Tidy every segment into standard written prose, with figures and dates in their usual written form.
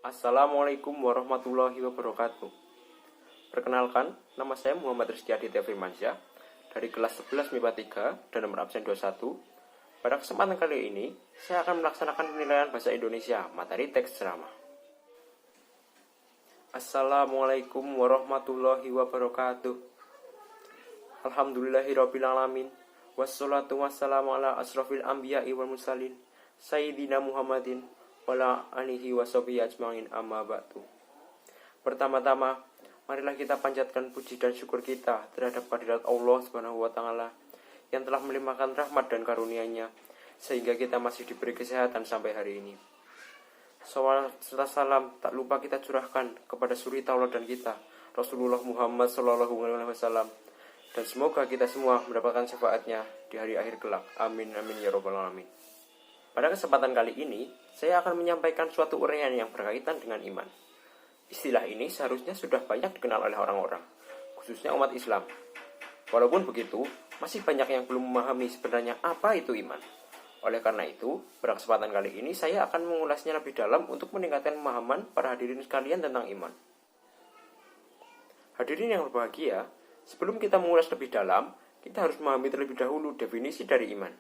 Assalamualaikum warahmatullahi wabarakatuh. Perkenalkan, nama saya Muhammad Rizky Aditya Firmansyah dari kelas 11 MIPA 3 dan nomor absen 21. Pada kesempatan kali ini, saya akan melaksanakan penilaian bahasa Indonesia, materi teks ceramah. Assalamualaikum warahmatullahi wabarakatuh. Alhamdulillahirabbil alamin. Wassalatu wassalamu ala asrofil anbiya'i wal mursalin Sayyidina Muhammadin wala alihi washabihi ajmain amma ba'du. Pertama-tama, marilah kita panjatkan puji dan syukur kita terhadap kehadirat Allah Subhanahu wa taala yang telah melimpahkan rahmat dan karunia-Nya sehingga kita masih diberi kesehatan sampai hari ini. Salawat serta salam tak lupa kita curahkan kepada suri tauladan kita, Rasulullah Muhammad sallallahu alaihi wasallam, dan semoga kita semua mendapatkan syafaatnya di hari akhir kelak. Amin amin ya rabbal alamin. Pada kesempatan kali ini, saya akan menyampaikan suatu uraian yang berkaitan dengan iman. Istilah ini seharusnya sudah banyak dikenal oleh orang-orang, khususnya umat Islam. Walaupun begitu, masih banyak yang belum memahami sebenarnya apa itu iman. Oleh karena itu, pada kesempatan kali ini saya akan mengulasnya lebih dalam untuk meningkatkan pemahaman para hadirin sekalian tentang iman. Hadirin yang berbahagia, sebelum kita mengulas lebih dalam, kita harus memahami terlebih dahulu definisi dari iman.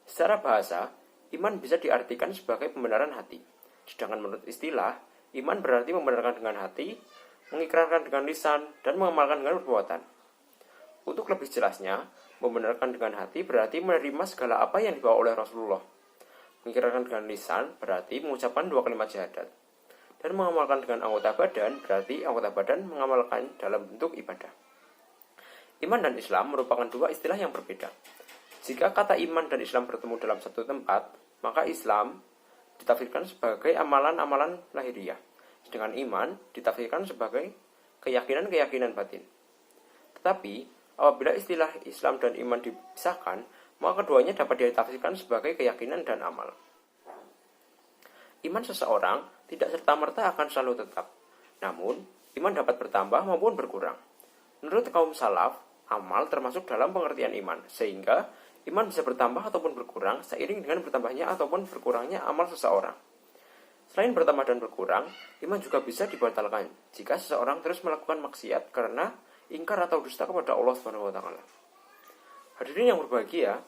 Secara bahasa, iman bisa diartikan sebagai pembenaran hati. Sedangkan menurut istilah, iman berarti membenarkan dengan hati, mengikrarkan dengan lisan, dan mengamalkan dengan perbuatan. Untuk lebih jelasnya, membenarkan dengan hati berarti menerima segala apa yang dibawa oleh Rasulullah. Mengikrarkan dengan lisan berarti mengucapkan 2 kalimat syahadat. Dan mengamalkan dengan anggota badan berarti anggota badan mengamalkan dalam bentuk ibadah. Iman dan Islam merupakan 2 istilah yang berbeda. Jika kata iman dan Islam bertemu dalam satu tempat, maka Islam ditafsirkan sebagai amalan-amalan lahiriah, sedangkan iman ditafsirkan sebagai keyakinan-keyakinan batin. Tetapi, apabila istilah Islam dan iman dipisahkan, maka keduanya dapat ditafsirkan sebagai keyakinan dan amal. Iman seseorang tidak serta-merta akan selalu tetap. Namun, iman dapat bertambah maupun berkurang. Menurut kaum salaf, amal termasuk dalam pengertian iman, sehingga iman bisa bertambah ataupun berkurang seiring dengan bertambahnya ataupun berkurangnya amal seseorang. Selain bertambah dan berkurang, iman juga bisa dibatalkan jika seseorang terus melakukan maksiat karena ingkar atau dusta kepada Allah Subhanahu wa taala. Hadirin yang berbahagia,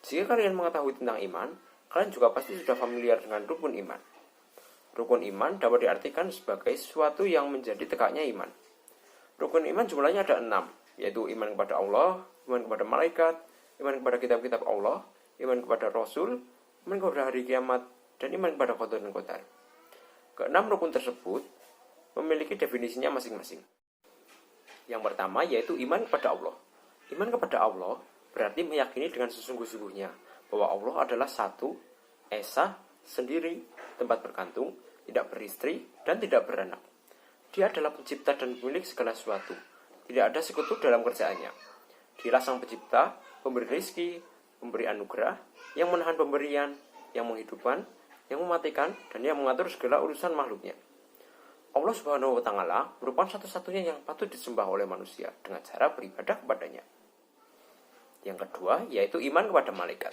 jika kalian mengetahui tentang iman, kalian juga pasti sudah familiar dengan rukun iman. Rukun iman dapat diartikan sebagai sesuatu yang menjadi tegaknya iman. Rukun iman jumlahnya ada 6, yaitu iman kepada Allah, iman kepada malaikat, iman kepada kitab-kitab Allah, iman kepada Rasul, iman kepada hari kiamat, dan iman kepada qadar dan qadar. Keenam rukun tersebut memiliki definisinya masing-masing. Yang pertama yaitu iman kepada Allah. Iman kepada Allah berarti meyakini dengan sesungguh-sungguhnya bahwa Allah adalah satu, esa, sendiri, tempat bergantung, tidak beristri, dan tidak beranak. Dia adalah pencipta dan pemilik segala sesuatu. Tidak ada sekutu dalam kerjaannya. Dialah sang pencipta, pemberi rizki, pemberi anugerah, yang menahan pemberian, yang menghidupkan, yang mematikan, dan yang mengatur segala urusan makhluknya. Allah Subhanahu wa taala merupakan satu-satunya yang patut disembah oleh manusia dengan cara beribadah kepadanya. Yang kedua yaitu iman kepada malaikat.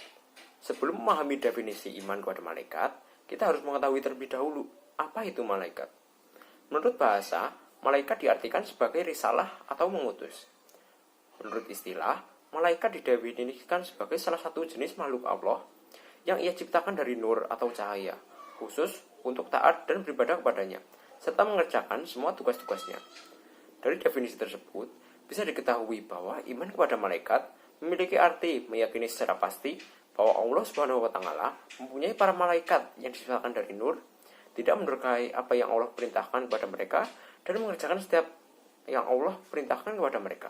Sebelum memahami definisi iman kepada malaikat, kita harus mengetahui terlebih dahulu apa itu malaikat. Menurut bahasa, malaikat diartikan sebagai risalah atau mengutus. Menurut istilah, malaikat didefinisikan sebagai salah satu jenis makhluk Allah yang ia ciptakan dari nur atau cahaya, khusus untuk taat dan beribadah kepadanya, serta mengerjakan semua tugas-tugasnya. Dari definisi tersebut, bisa diketahui bahwa iman kepada malaikat memiliki arti meyakini secara pasti bahwa Allah Subhanahu wa taala mempunyai para malaikat yang diciptakan dari nur, tidak mendurhakai apa yang Allah perintahkan kepada mereka, dan mengerjakan setiap yang Allah perintahkan kepada mereka.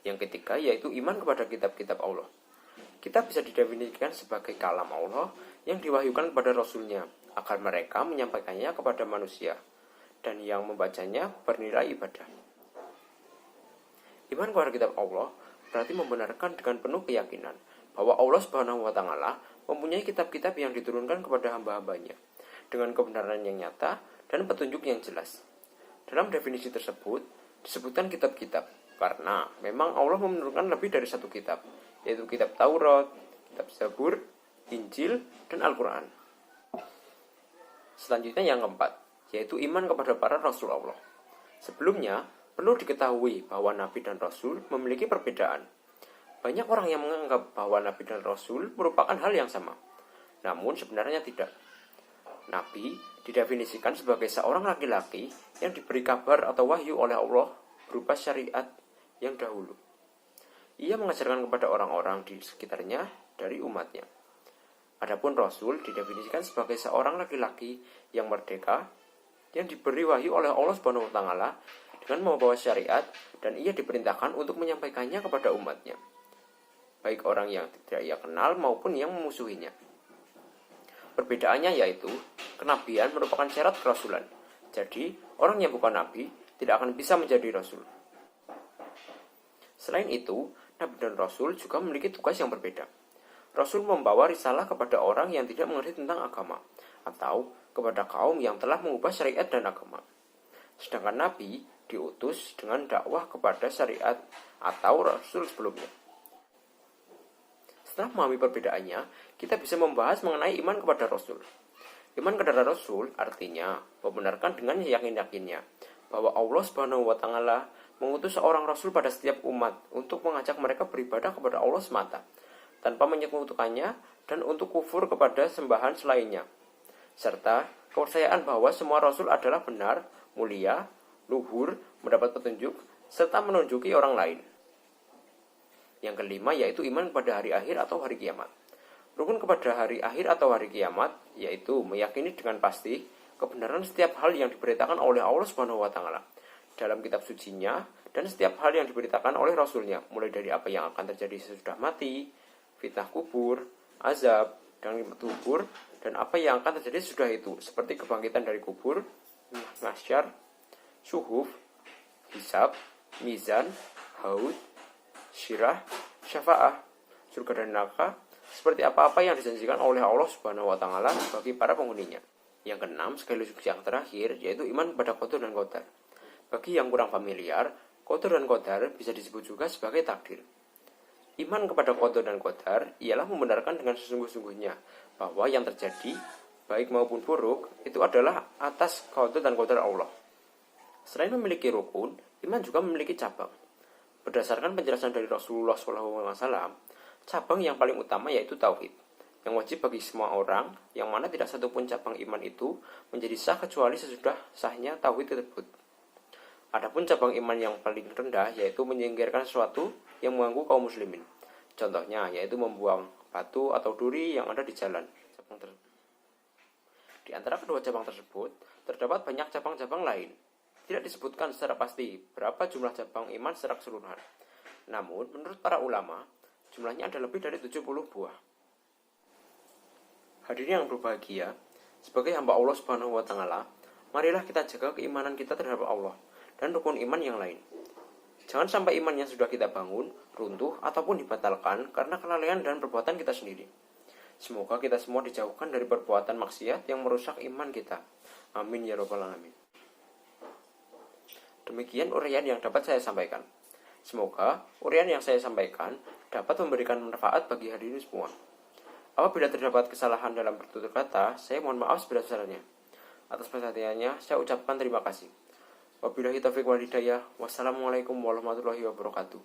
Yang ketiga yaitu iman kepada kitab-kitab Allah. Kitab bisa didefinisikan sebagai kalam Allah yang diwahyukan kepada Rasulnya agar mereka menyampaikannya kepada manusia dan yang membacanya bernilai ibadah. Iman kepada kitab Allah berarti membenarkan dengan penuh keyakinan bahwa Allah Subhanahu wa taala mempunyai kitab-kitab yang diturunkan kepada hamba-hambanya dengan kebenaran yang nyata dan petunjuk yang jelas. Dalam definisi tersebut disebutkan kitab-kitab karena memang Allah menurunkan lebih dari satu kitab, yaitu kitab Taurat, kitab Zabur, Injil, dan Al-Quran. Selanjutnya yang keempat, yaitu iman kepada para Rasul Allah. Sebelumnya, perlu diketahui bahwa Nabi dan Rasul memiliki perbedaan. Banyak orang yang menganggap bahwa Nabi dan Rasul merupakan hal yang sama. Namun sebenarnya tidak. Nabi didefinisikan sebagai seorang laki-laki yang diberi kabar atau wahyu oleh Allah berupa syariat yang dahulu. Ia mengajarkan kepada orang-orang di sekitarnya dari umatnya. Adapun Rasul didefinisikan sebagai seorang laki-laki yang merdeka, yang diberi wahyu oleh Allah Subhanahu wa Ta'ala dengan membawa syariat, dan ia diperintahkan untuk menyampaikannya kepada umatnya, baik orang yang tidak ia kenal maupun yang memusuhinya. Perbedaannya yaitu, kenabian merupakan syarat kerasulan. Jadi, orang yang bukan nabi tidak akan bisa menjadi rasul. Selain itu, nabi dan rasul juga memiliki tugas yang berbeda. Rasul membawa risalah kepada orang yang tidak mengerti tentang agama, atau kepada kaum yang telah mengubah syariat dan agama. Sedangkan nabi diutus dengan dakwah kepada syariat atau rasul sebelumnya. Setelah memahami perbedaannya, kita bisa membahas mengenai iman kepada Rasul. Iman kepada Rasul artinya membenarkan dengan yakin-yakinnya bahwa Allah Subhanahu wa Ta'ala mengutus seorang Rasul pada setiap umat untuk mengajak mereka beribadah kepada Allah semata, tanpa menyekutukannya dan untuk kufur kepada sembahan selainnya, serta kepercayaan bahwa semua Rasul adalah benar, mulia, luhur, mendapat petunjuk, serta menunjuki orang lain. Yang kelima yaitu iman kepada hari akhir atau hari kiamat. Rukun kepada hari akhir atau hari kiamat yaitu meyakini dengan pasti kebenaran setiap hal yang diberitakan oleh Allah Subhanahu wa Ta'ala dalam kitab sucinya, dan setiap hal yang diberitakan oleh Rasulnya, mulai dari apa yang akan terjadi sesudah mati, fitnah kubur, azab, dan nikmat kubur, dan apa yang akan terjadi sesudah itu, seperti kebangkitan dari kubur, mahsyar, syuhuf, hisab, mizan, haud, syirah, syafa'ah, surga dan neraka, seperti apa-apa yang dijanjikan oleh Allah Subhanahu wa Ta'ala bagi para penghuninya. Yang keenam, sekaligus yang terakhir, yaitu iman kepada qadar dan qadar. Bagi yang kurang familiar, qadar dan qadar bisa disebut juga sebagai takdir. Iman kepada qadar dan qadar ialah membenarkan dengan sesungguh-sungguhnya bahwa yang terjadi, baik maupun buruk, itu adalah atas qadar dan qadar Allah. Selain memiliki rukun, iman juga memiliki cabang. Berdasarkan penjelasan dari Rasulullah SAW, cabang yang paling utama yaitu tauhid, yang wajib bagi semua orang, yang mana tidak satupun cabang iman itu menjadi sah kecuali sesudah sahnya tauhid tersebut. Adapun cabang iman yang paling rendah yaitu menyingkirkan sesuatu yang mengganggu kaum muslimin. Contohnya yaitu membuang batu atau duri yang ada di jalan. Di antara kedua cabang tersebut terdapat banyak cabang-cabang lain. Tidak disebutkan secara pasti berapa jumlah cabang iman secara keseluruhan. Namun, menurut para ulama, jumlahnya ada lebih dari 70 buah. Hadirin yang berbahagia, sebagai hamba Allah Subhanahu wa Ta'ala, marilah kita jaga keimanan kita terhadap Allah dan rukun iman yang lain. Jangan sampai iman yang sudah kita bangun runtuh ataupun dibatalkan karena kelalaian dan perbuatan kita sendiri. Semoga kita semua dijauhkan dari perbuatan maksiat yang merusak iman kita. Amin ya rabbal alamin. Demikian uraian yang dapat saya sampaikan. Semoga uraian yang saya sampaikan dapat memberikan manfaat bagi hadirin semua. Apabila terdapat kesalahan dalam bertutur kata, saya mohon maaf sebesar-besarnya. Atas perhatiannya, saya ucapkan terima kasih. Wabillahi taufiq wal hidayah. Wassalamualaikum warahmatullahi wabarakatuh.